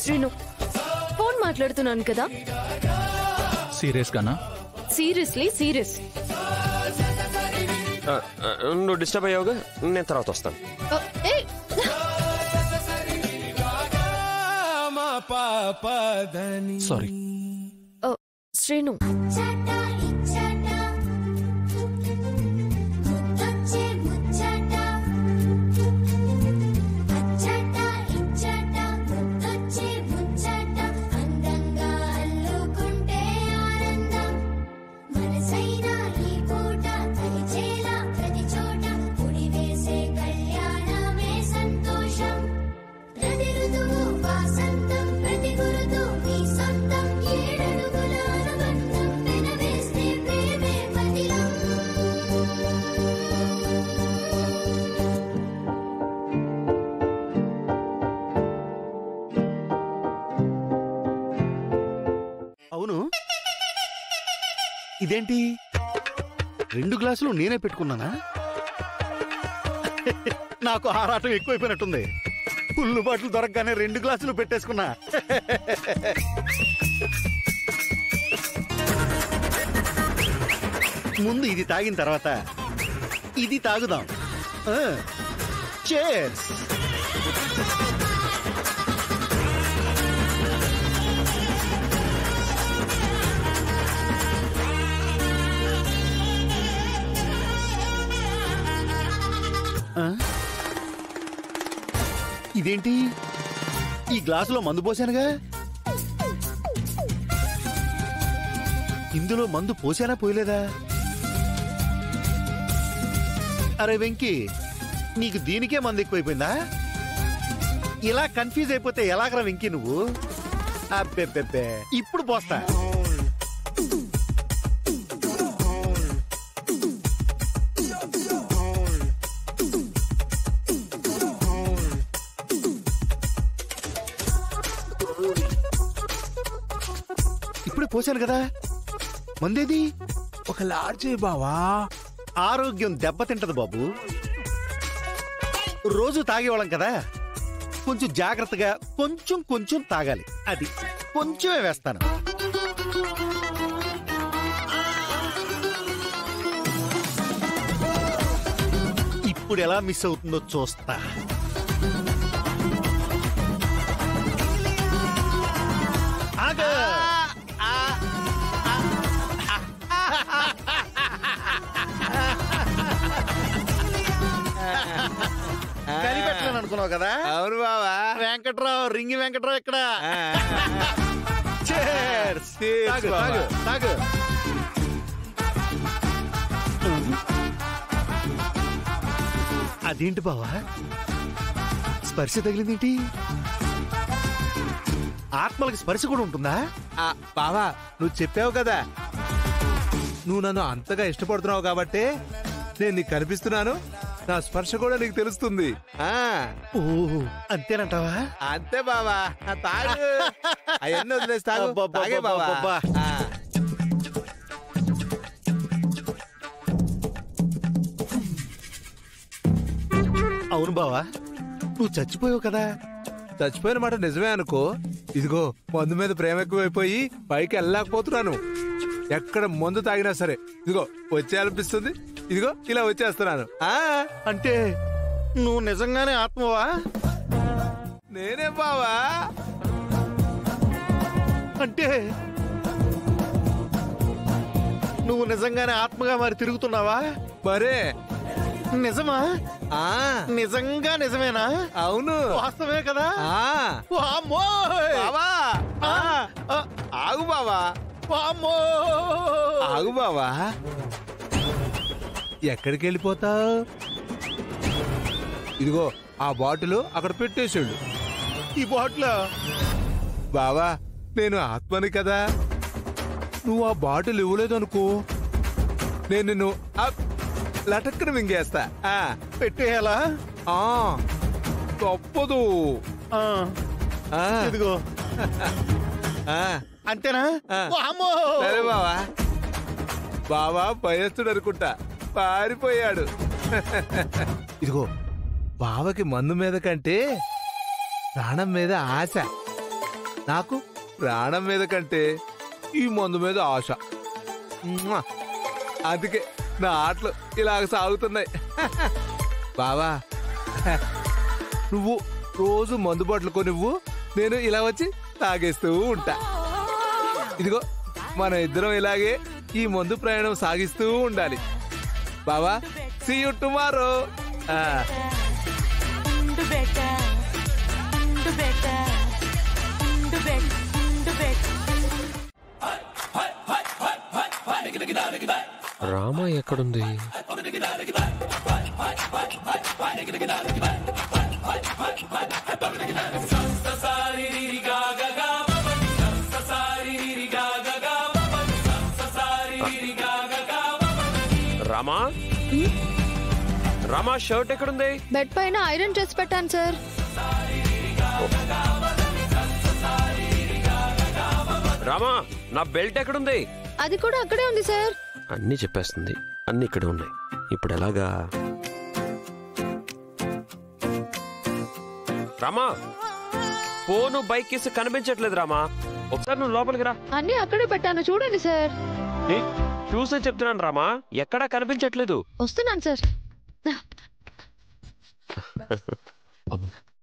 Srinu, phone మాట్లాడుతున్నాను కదా. Serious గానా? Seriously serious. నువ్వు డిస్టర్బ్ అయ్యావుగా, నేను తర్వాత వస్తాను. సారీ. శ్రీను, అవును, ఇదేంటి 2 గ్లాసులు నేనే పెట్టుకున్నానా? నాకు ఆరాటం ఎక్కువైపోయినట్టుంది. ఫుల్ బాటిల్ దొరకగానే 2 గ్లాసులు పెట్టేసుకున్నా. ముందు ఇది తాగిన తర్వాత ఇది తాగుదాం. చేర్స్. ఇదేంటి, ఈ గ్లాసులో మందు పోసానుగా? ఇందులో మందు పోసానా పోయలేదా? అరే వెంకీ, నీకు దీనికే మందు ఎక్కువైపోయిందా? ఇలా కన్ఫ్యూజ్ అయిపోతే ఎలాగరా వెంకీ నువ్వు? అబ్బెబ్బెబ్బే, ఇప్పుడు పోస్తా. ఇప్పుడే పోసాను కదా, మందేది? ఒక లార్జ్ బావా. ఆరోగ్యం దెబ్బతింటది బాబు. రోజు తాగేవాళ్ళం కదా, కొంచెం జాగ్రత్తగా కొంచెం కొంచెం తాగాలి. అది కొంచెమే వేస్తాను. ఇప్పుడు ఎలా మిస్ అవుతుందో చూస్తా. కనిపెట్టలేను అనుకున్నావు కదా? అవును బావా. వెంకట్రావు, రింగి వెంకట్రావు ఇక్కడ. అదేంటి బావా, స్పర్శ తగిలిందేంటి? ఆత్మలకి స్పర్శ కూడా ఉంటుందా? బావా, నువ్వు చెప్పావు కదా, నువ్వు నన్ను అంతగా ఇష్టపడుతున్నావు కాబట్టి నేను నీకు కనిపిస్తున్నాను. నా స్పర్శ కూడా నీకు తెలుస్తుంది. అంతేనంటావా? అంతే బావా. తాగు, అవన్నీ వదిలేస్తాను. అవును బావా, నువ్వు చచ్చిపోయావు కదా? చచ్చిపోయిన మాట నిజమే అనుకో. ఇదిగో, మందు మీద ప్రేమ ఎక్కువైపోయి పైకి వెళ్ళలేకపోతున్నాను. ఎక్కడ మందు తాగినా సరే ఇదిగో వచ్చేయాలనిపిస్తుంది. ఇదిగో ఇలా వచ్చేస్తున్నాను. అంటే నువ్వు నిజంగానే ఆత్మవా? నేనే బావా. అంటే నువ్వు నిజంగానే ఆత్మగా మరి తిరుగుతున్నావా? మరే నిజమా? నిజంగా నిజమేనా? అవును, వాస్తవమే కదా? ఆగు బావా, ఆగు బావా. ఎక్కడికి వెళ్ళిపోతావు? ఇదిగో ఆ బాటిల్ అక్కడ పెట్టేసాడు. ఈ బాటిల్? బావా, నేను ఆత్మని కదా, నువ్వు ఆ బాటిల్ ఇవ్వలేదనుకో, నేను నిన్ను లటక్కన మింగేస్తా. పెట్టేయాలా? తప్పదు. ఇదిగో. అంతేనా? సరే బావా. బావా భయస్తుడు అనుకుంటా, పారిపోయాడు. ఇదిగో, బావకి మందు మీద కంటే ప్రాణం మీద ఆశ. నాకు ప్రాణం మీద కంటే ఈ మందు మీద ఆశ. మ్వా! అందుకే నా ఆటలు ఇలాగ సాగుతున్నాయి. బావా, నువ్వు రోజు మందు బాటలు కొనివ్వు, నేను ఇలా వచ్చి తాగేస్తూ ఉంటా. ఇదిగో మన ఇద్దరం ఇలాగే ఈ మందు ప్రయాణం సాగిస్తూ ఉండాలి. బావా, సీ యు టుమారో. రామా ఎక్కడుంది? రామా, రామా షర్ట్ ఎక్కడుంది? బెడ్ పైన ఐరన్ చేసి పెట్టాను సార్. రామా, నా బెల్ట్ ఎక్కడుంది? అది కూడా అక్కడే ఉంది సార్. అన్నీ చెప్పేస్తుంది, అన్నీ ఇక్కడే ఉన్నాయి. ఇప్పుడు ఎలాగా? రామా, ఫోను బైక్ కేసు కనిపించట్లేదు. రామా, ఒకసారి నువ్వు లోపలికి రా. అన్నీ అక్కడే పెట్టాను, చూడండి సార్. చూసే చెప్తున్నాను రామా, ఎక్కడా కనిపించట్లేదు. వస్తున్నాను సార్.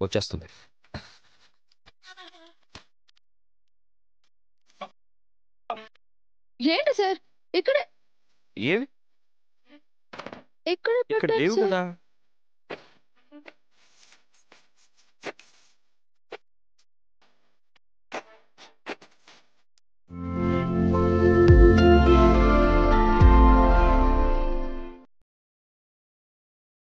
వచ్చేస్తుంది. ఏంటి సార్ ఇక్కడే ఏవి ఇక్కడే ఇక్కడ పెట్టాను లేవు సార్. కదా?